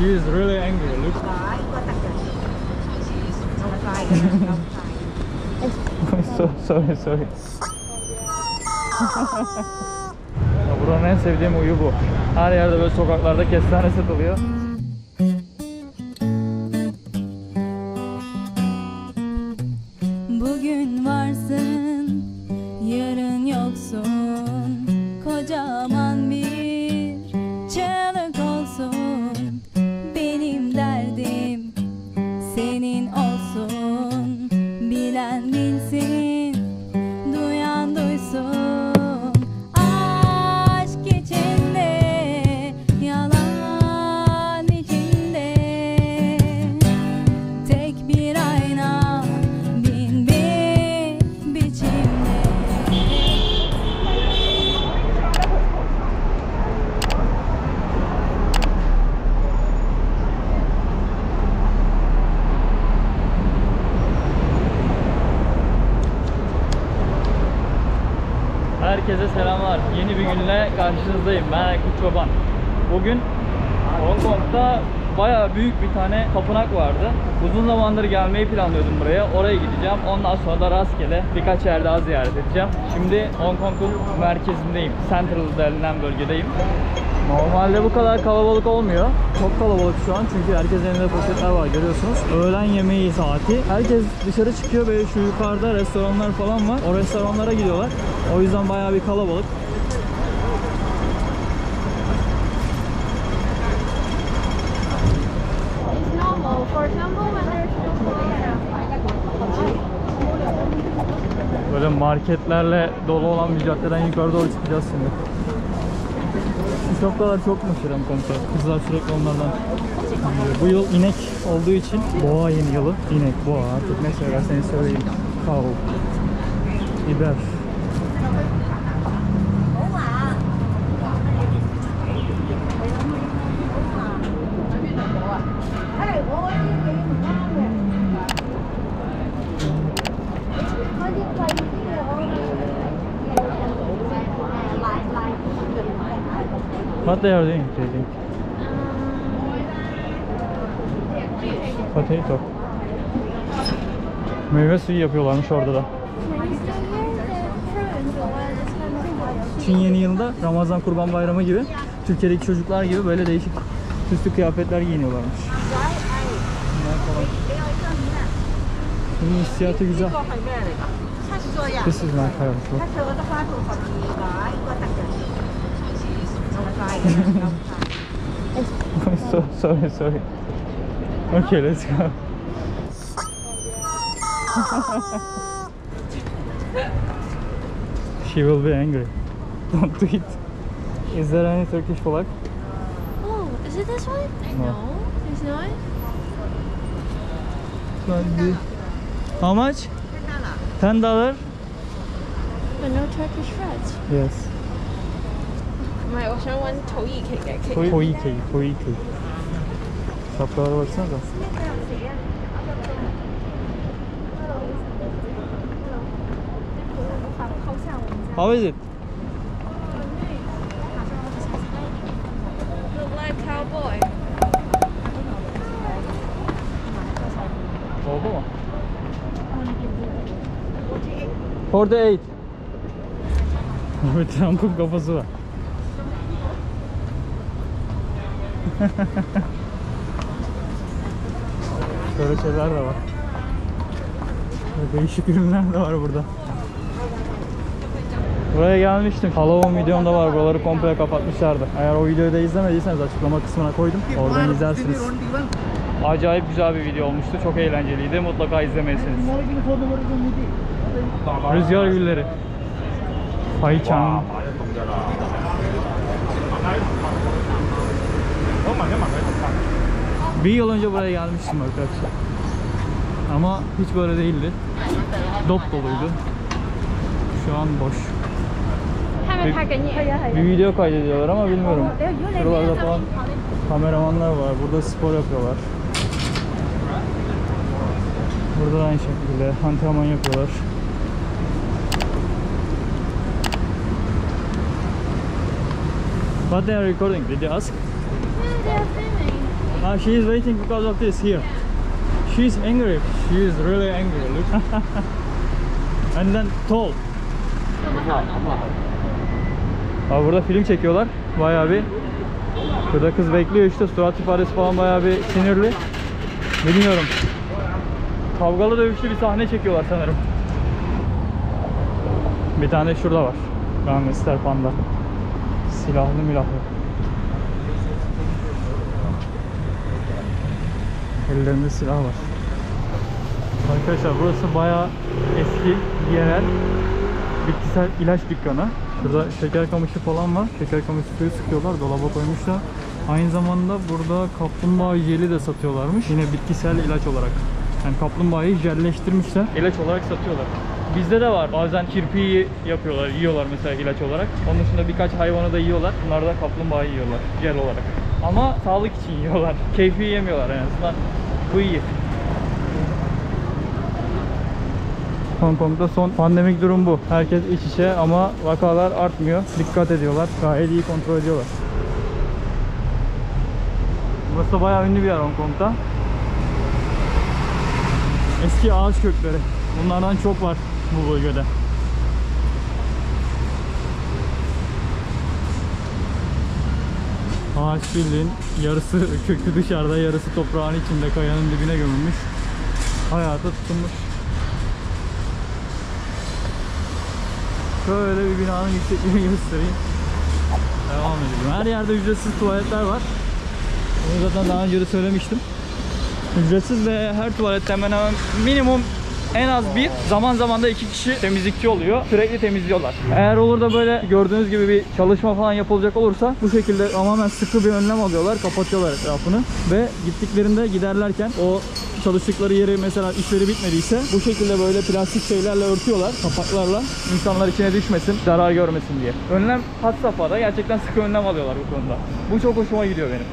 is really angry. Look. Sorry. Buranın en sevdiğim uyu bu. Her yerde böyle sokaklarda kestane satılıyor. Bugün varsın, yarın yoksun. Kocaman bir çığlık olsun. Benim derdim senin olsun. Bilen bilsin, duyan duysun. Aşk içinde, yalan içinde. Tek bir ayna, bin bir biçimde. Herkese selamlar. Yeni bir günle karşınızdayım. Ben Aykut Çoban. Bugün Hong Kong'da bayağı büyük bir tane tapınak vardı. Uzun zamandır gelmeyi planlıyordum buraya. Oraya gideceğim. Ondan sonra da rastgele birkaç yer daha ziyaret edeceğim. Şimdi Hong Kong'un merkezindeyim. Central denilen bölgedeyim. Normalde bu kadar kalabalık olmuyor. Çok kalabalık şu an çünkü herkesin elinde poşetler var, görüyorsunuz. Öğlen yemeği saati. Herkes dışarı çıkıyor ve şu yukarıda restoranlar falan var. O restoranlara gidiyorlar. O yüzden bayağı bir kalabalık. Böyle marketlerle dolu olan bir caddeden yukarı doğru çıkacağız şimdi. Şu şapkalar çok meşhur Hong Kong'da. Kızlar sürekli onlardan giyiyor. Bu yıl inek olduğu için boğa yeni yılı. İnek, boğa artık ne söylerseniz söyleyin. Cow, biber. What they are doing? Potato. Meyve suyu yapıyorlarmış orada da. Çin yeni yılında Ramazan, Kurban Bayramı gibi Türkiye'deki çocuklar gibi böyle değişik süslü kıyafetler giyiniyorlarmış. Bunun hissiyatı güzel. This is my favorite. Sorry. Okay, let's go. She will be angry. Don't do it. Is there any Turkish flag? Oh, is it this one? No. There's not. How much? $10. But no Turkish threads. Yes. 唔係，我想揾土耳其嘅 cake。土耳其。Şapkalara baksanıza. How is it? Look like cowboy. Oldu mu? 48. Evet, Trump'ın kafası var. Böyle şeyler de var. Böyle değişik ürünler de var burada. Buraya gelmiştim. Halloween videomda var. Buraları komple kapatmışlardı. Eğer o videoyu da izlemediyseniz açıklama kısmına koydum. Oradan izlersiniz. Acayip güzel bir video olmuştu. Çok eğlenceliydi. Mutlaka izlemelisiniz. Rüzgar gülleri. Faichang. Bir yıl önce buraya gelmiştim arkadaşlar. Ama hiç böyle değildi. Dop doluydu. Şu an boş. Bir video kaydediyorlar ama bilmiyorum. Şuralarda falan kameramanlar var. Burada spor yapıyorlar. Burada da aynı şekilde antrenman yapıyorlar. What they are recording? Did you ask? Yeah, they're filming. She is waiting because of this here. She is angry. She is really angry. Look. And then tall. Abi burada film çekiyorlar. Bayağı bir. Şurada kız bekliyor işte. Surat ifadesi falan bayağı bir sinirli. Bilmiyorum. Kavgalı dövüşlü bir sahne çekiyorlar sanırım. Bir tane şurada var. Gangster panda. Silahlı milahlı. Ellerinde silah var. Arkadaşlar burası bayağı eski, yerel, bitkisel ilaç dükkanı. Şurada şeker kamışı falan var. Şeker kamışı suyu sıkıyorlar, dolaba koymuşlar. Aynı zamanda burada kaplumbağa jeli de satıyorlarmış. Yine bitkisel ilaç olarak. Yani kaplumbağayı jelleştirmişler. İlaç olarak satıyorlar. Bizde de var. Bazen kirpiyi yapıyorlar, yiyorlar mesela ilaç olarak. Onun dışında birkaç hayvanı da yiyorlar. Bunlar da kaplumbağayı yiyorlar jel olarak. Ama sağlık için yiyorlar. Keyfi yemiyorlar en azından. Bu iyi. Hong Kong'da son pandemik durum bu. Herkes iç içe ama vakalar artmıyor. Dikkat ediyorlar. Gayet iyi kontrol ediyorlar. Burası da bayağı ünlü bir yer Hong Kong'da. Eski ağaç kökleri. Bunlardan çok var bu bölgede. Ağaç bildiğin yarısı kökü dışarıda, yarısı toprağın içinde, kayanın dibine gömülmüş. Hayata tutunmuş. Şöyle bir binanın yüksekliğini göstereyim. Devam edelim. Her yerde ücretsiz tuvaletler var. Bunu zaten daha önce de söylemiştim. Ücretsiz ve her tuvalette hemen minimum en az bir, zaman zaman da 2 kişi temizlikçi oluyor. Sürekli temizliyorlar. Eğer olur da böyle gördüğünüz gibi bir çalışma falan yapılacak olursa bu şekilde tamamen sıkı bir önlem alıyorlar. Kapatıyorlar etrafını. Ve gittiklerinde giderlerken o çalıştıkları yeri mesela işleri bitmediyse bu şekilde böyle plastik şeylerle örtüyorlar. Kapaklarla. İnsanlar içine düşmesin, zarar görmesin diye. Önlem had safhada. Gerçekten sıkı önlem alıyorlar bu konuda. Bu çok hoşuma gidiyor benim.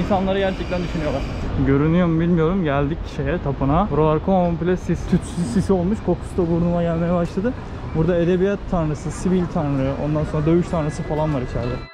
İnsanları gerçekten düşünüyorlar. Görünüyor mu bilmiyorum. Geldik tapınağa. Buralar komple sis, tütsü sisi olmuş. Kokusu da burnuma gelmeye başladı. Burada edebiyat tanrısı, sivil tanrı, ondan sonra dövüş tanrısı falan var içeride.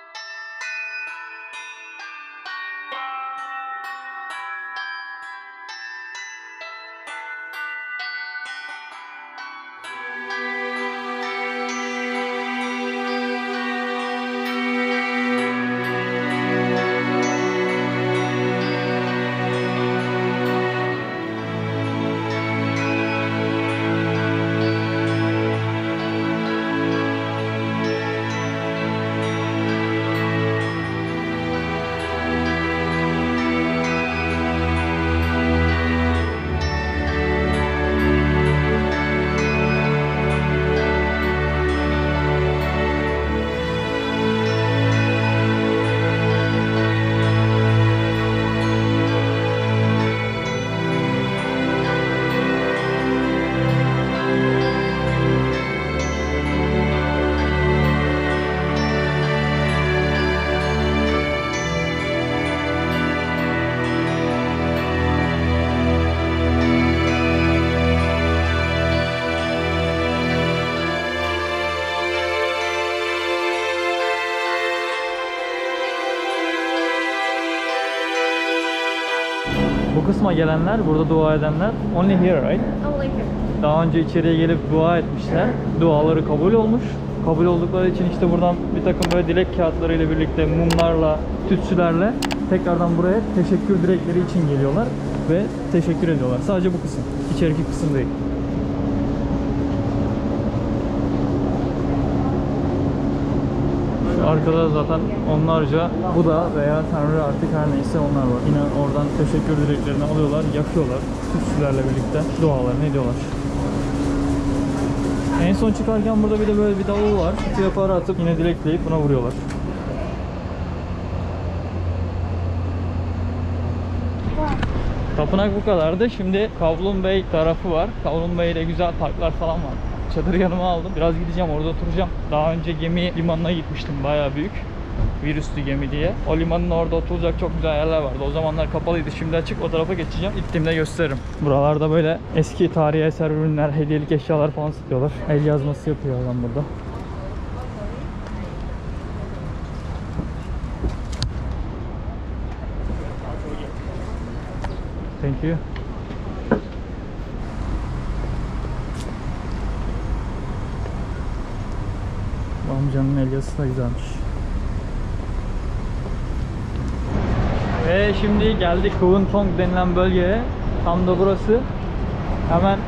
Bu kısma gelenler, burada dua edenler only here, right? Only here. Daha önce içeriye gelip dua etmişler. Duaları kabul olmuş. Kabul oldukları için işte buradan bir takım böyle dilek kağıtları ile birlikte mumlarla, tütsülerle tekrardan buraya teşekkür dilekleri için geliyorlar ve teşekkür ediyorlar. Sadece bu kısım. İçeriki kısım değil. Şu arkada zaten onlarca Buda veya Tanrı artık her neyse onlar var. Yine oradan teşekkür dileklerini alıyorlar, yakıyorlar. Tütsülerle birlikte dualarını ediyorlar. En son çıkarken burada bir de böyle bir davul var. Kutuya para atıp yine dilekleyip buna vuruyorlar. Tapınak bu kadardı. Şimdi Kowloon Bay tarafı var. Kowloon Bay'de güzel parklar falan var. Çadırı yanıma aldım. Biraz gideceğim, orada oturacağım. Daha önce gemi limanına gitmiştim. Bayağı büyük. Virüslü gemi diye. O limanın orada oturacak çok güzel yerler vardı. O zamanlar kapalıydı. Şimdi açık. O tarafa geçeceğim. Gittiğimde gösteririm. Buralarda böyle eski tarihi eser ürünler, hediyelik eşyalar falan satıyorlar. El yazması yapıyor adam burada. Thank you. Bu amcanın elyası da güzelmiş. Ve şimdi geldik Kwun Tong denilen bölgeye. Tam da burası. Hemen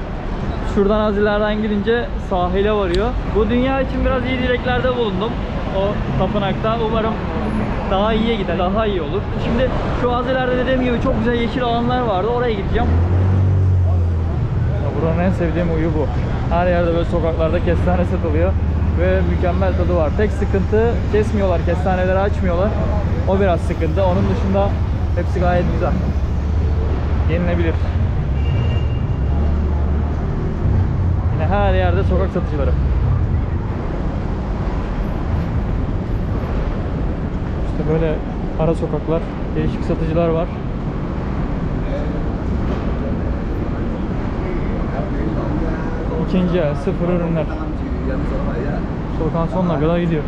şuradan az ileriden gidince sahile varıyor. Bu dünya için biraz iyi dileklerde bulundum. O tapınakta. Umarım daha iyiye gider, daha iyi olur. Şimdi şu az ileride dediğim gibi çok güzel yeşil alanlar vardı. Oraya gideceğim. Ya buranın en sevdiğim uyu bu. Her yerde böyle sokaklarda kestane satılıyor. Ve mükemmel tadı var. Tek sıkıntı kesmiyorlar, kestaneleri açmıyorlar. O biraz sıkıntı. Onun dışında hepsi gayet güzel. Yenilebilir. Yine her yerde sokak satıcıları. İşte böyle ara sokaklar, değişik satıcılar var. İkinci el, sıfır ürünler. Sokağın sonuna kadar gidiyor.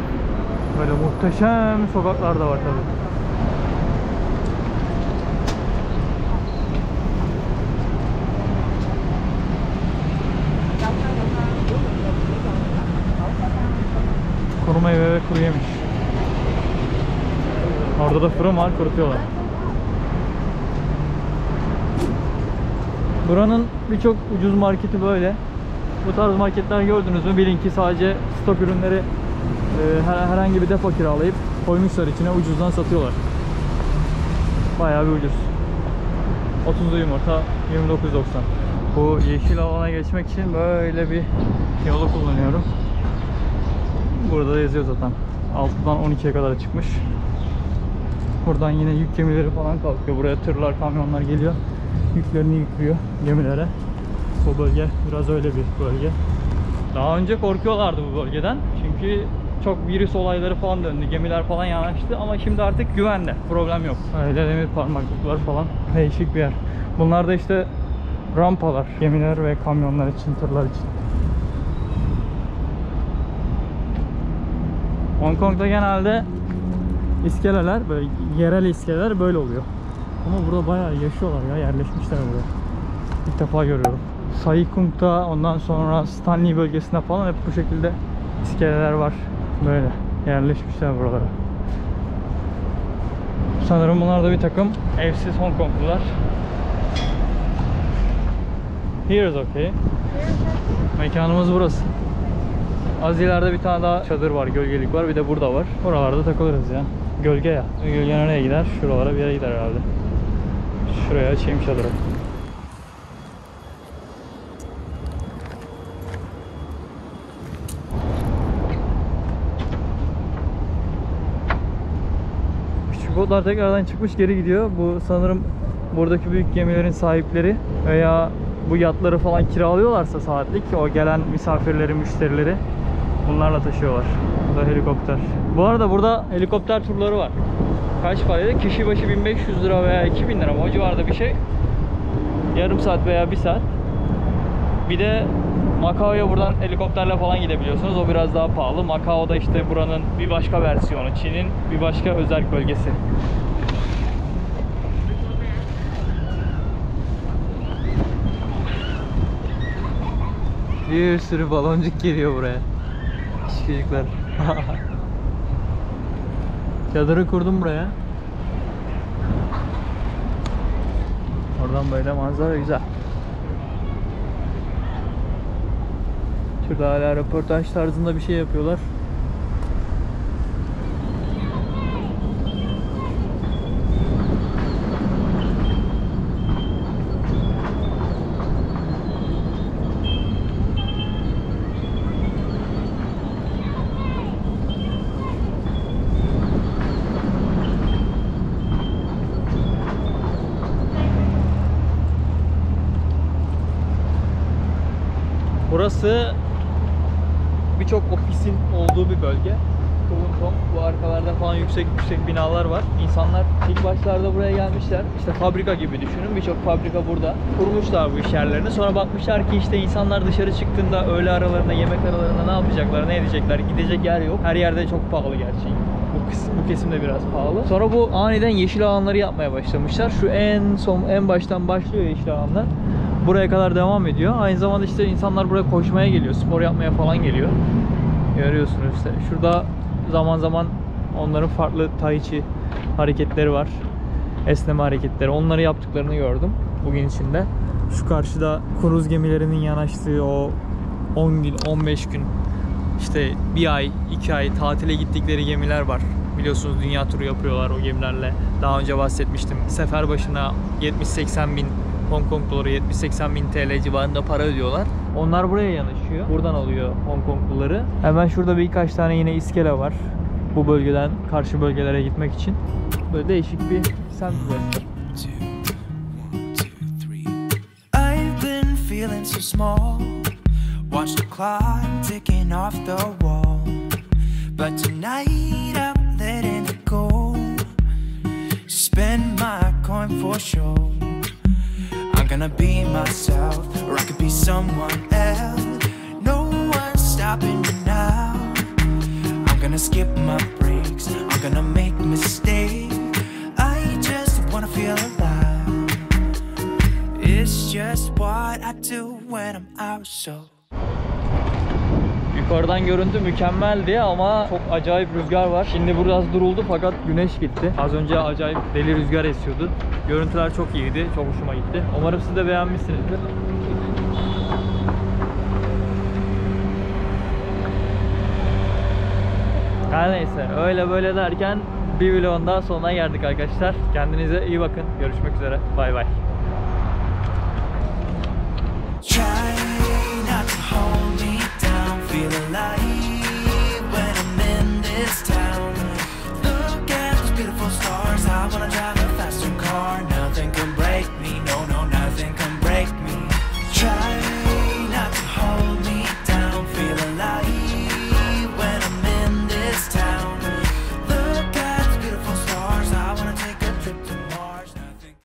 Böyle muhteşem sokaklar da var tabii. Kuru meyve ve kuru yemiş. Orada da fırın var, kurutuyorlar. Buranın birçok ucuz marketi böyle. Bu tarz marketler gördünüz mü bilin ki sadece stok ürünleri herhangi bir depo kiralayıp koymuşlar içine, ucuzdan satıyorlar. Bayağı bir ucuz. 30'lu yumurta 29.90. Bu yeşil alana geçmek için böyle bir yolu kullanıyorum. Burada da yazıyor zaten. 6'dan 12'ye kadar çıkmış. Buradan yine yük gemileri falan kalkıyor. Buraya tırlar, kamyonlar geliyor. Yüklerini yüklüyor gemilere. Bu bölge biraz öyle bir bölge. Daha önce korkuyorlardı bu bölgeden. Çünkü çok virüs olayları falan döndü. Gemiler falan yanaştı ama şimdi artık güvenli. Problem yok. Öyle demir parmaklıklar falan. Değişik bir yer. Bunlar da işte rampalar. Gemiler ve kamyonlar için, tırlar için. Hong Kong'da genelde iskeleler, böyle yerel iskeleler böyle oluyor. Ama burada bayağı yaşıyorlar ya, yerleşmişler buraya. İlk defa görüyorum. Sai Kung'da, ondan sonra Stanley bölgesinde falan hep bu şekilde iskeleler var. Böyle yerleşmişler buralara. Sanırım bunlar da bir takım evsiz Hong Konglular. Here is okay. Mekanımız burası. Az ileride bir tane daha çadır var, gölgelik var. Bir de burada var. Oralarda takılırız ya. Gölge ya. Gölge nereye gider? Şuralara bir yere gider herhalde. Şuraya açayım çadırı. Küçük botlar tekrardan çıkmış geri gidiyor. Bu sanırım buradaki büyük gemilerin sahipleri veya bu yatları falan kiralıyorlarsa saatlik, o gelen misafirleri, müşterileri bunlarla taşıyorlar. Bu da helikopter. Bu arada burada helikopter turları var. Kaç paraydı? Kişi başı 1500 lira veya 2000 lira mı? O civarda bir şey. Yarım saat veya bir saat. Bir de Macao'ya buradan helikopterle falan gidebiliyorsunuz. O biraz daha pahalı. Macao'da işte buranın bir başka versiyonu. Çin'in bir başka özel bölgesi. Bir sürü baloncuk geliyor buraya. Çocuklar. Çadırı kurdum buraya. Oradan böyle manzara güzel. Şurada hala röportaj tarzında bir şey yapıyorlar. Burası birçok ofisin olduğu bir bölge. Kwun Tong. Bu arkalarda falan yüksek binalar var. İnsanlar ilk başlarda buraya gelmişler. İşte fabrika gibi düşünün. Birçok fabrika burada. Kurmuşlar bu iş yerlerini. Sonra bakmışlar ki işte insanlar dışarı çıktığında öğle aralarında, yemek aralarında ne yapacaklar, ne edecekler? Gidecek yer yok. Her yerde çok pahalı gerçi. Bu Bu kesim de biraz pahalı. Sonra bu aniden yeşil alanları yapmaya başlamışlar. Şu en baştan başlıyor yeşil alanlar. Buraya kadar devam ediyor. Aynı zamanda işte insanlar buraya koşmaya geliyor, spor yapmaya falan geliyor. Görüyorsunuz işte. Şurada zaman zaman onların farklı tai chi hareketleri var. Esneme hareketleri. Onları yaptıklarını gördüm bugün içinde. Şu karşıda kruz gemilerinin yanaştığı o 10 gün, 15 gün, işte bir ay, 2 ay tatile gittikleri gemiler var. Biliyorsunuz dünya turu yapıyorlar o gemilerle. Daha önce bahsetmiştim. Sefer başına 70-80 bin Hong Kong doları, 70-80 bin TL civarında para ödüyorlar. Onlar buraya yanaşıyor. Buradan alıyor Hong Kongluları. Hemen şurada birkaç tane yine iskele var. Bu bölgeden karşı bölgelere gitmek için. Böyle değişik bir semt burası. Feeling so small, watch the clock ticking off the wall, but tonight I'm letting it go. Spend my coin for sure. I'm gonna be myself, or I could be someone else. No one's stopping me now. I'm gonna skip my breaks, I'm gonna make mistakes. I just wanna feel alive. It's just what I do when I'm out so. Yukarıdan görüntü mükemmeldi ama çok acayip rüzgar var. Şimdi biraz duruldu fakat güneş gitti. Az önce acayip deli rüzgar esiyordu. Görüntüler çok iyiydi. Çok hoşuma gitti. Umarım siz de beğenmişsinizdir. Her neyse, öyle böyle derken bir vlogun daha sonuna geldik arkadaşlar. Kendinize iyi bakın. Görüşmek üzere. Bay bay. Try not to hold me down, feel alive when I'm in this town.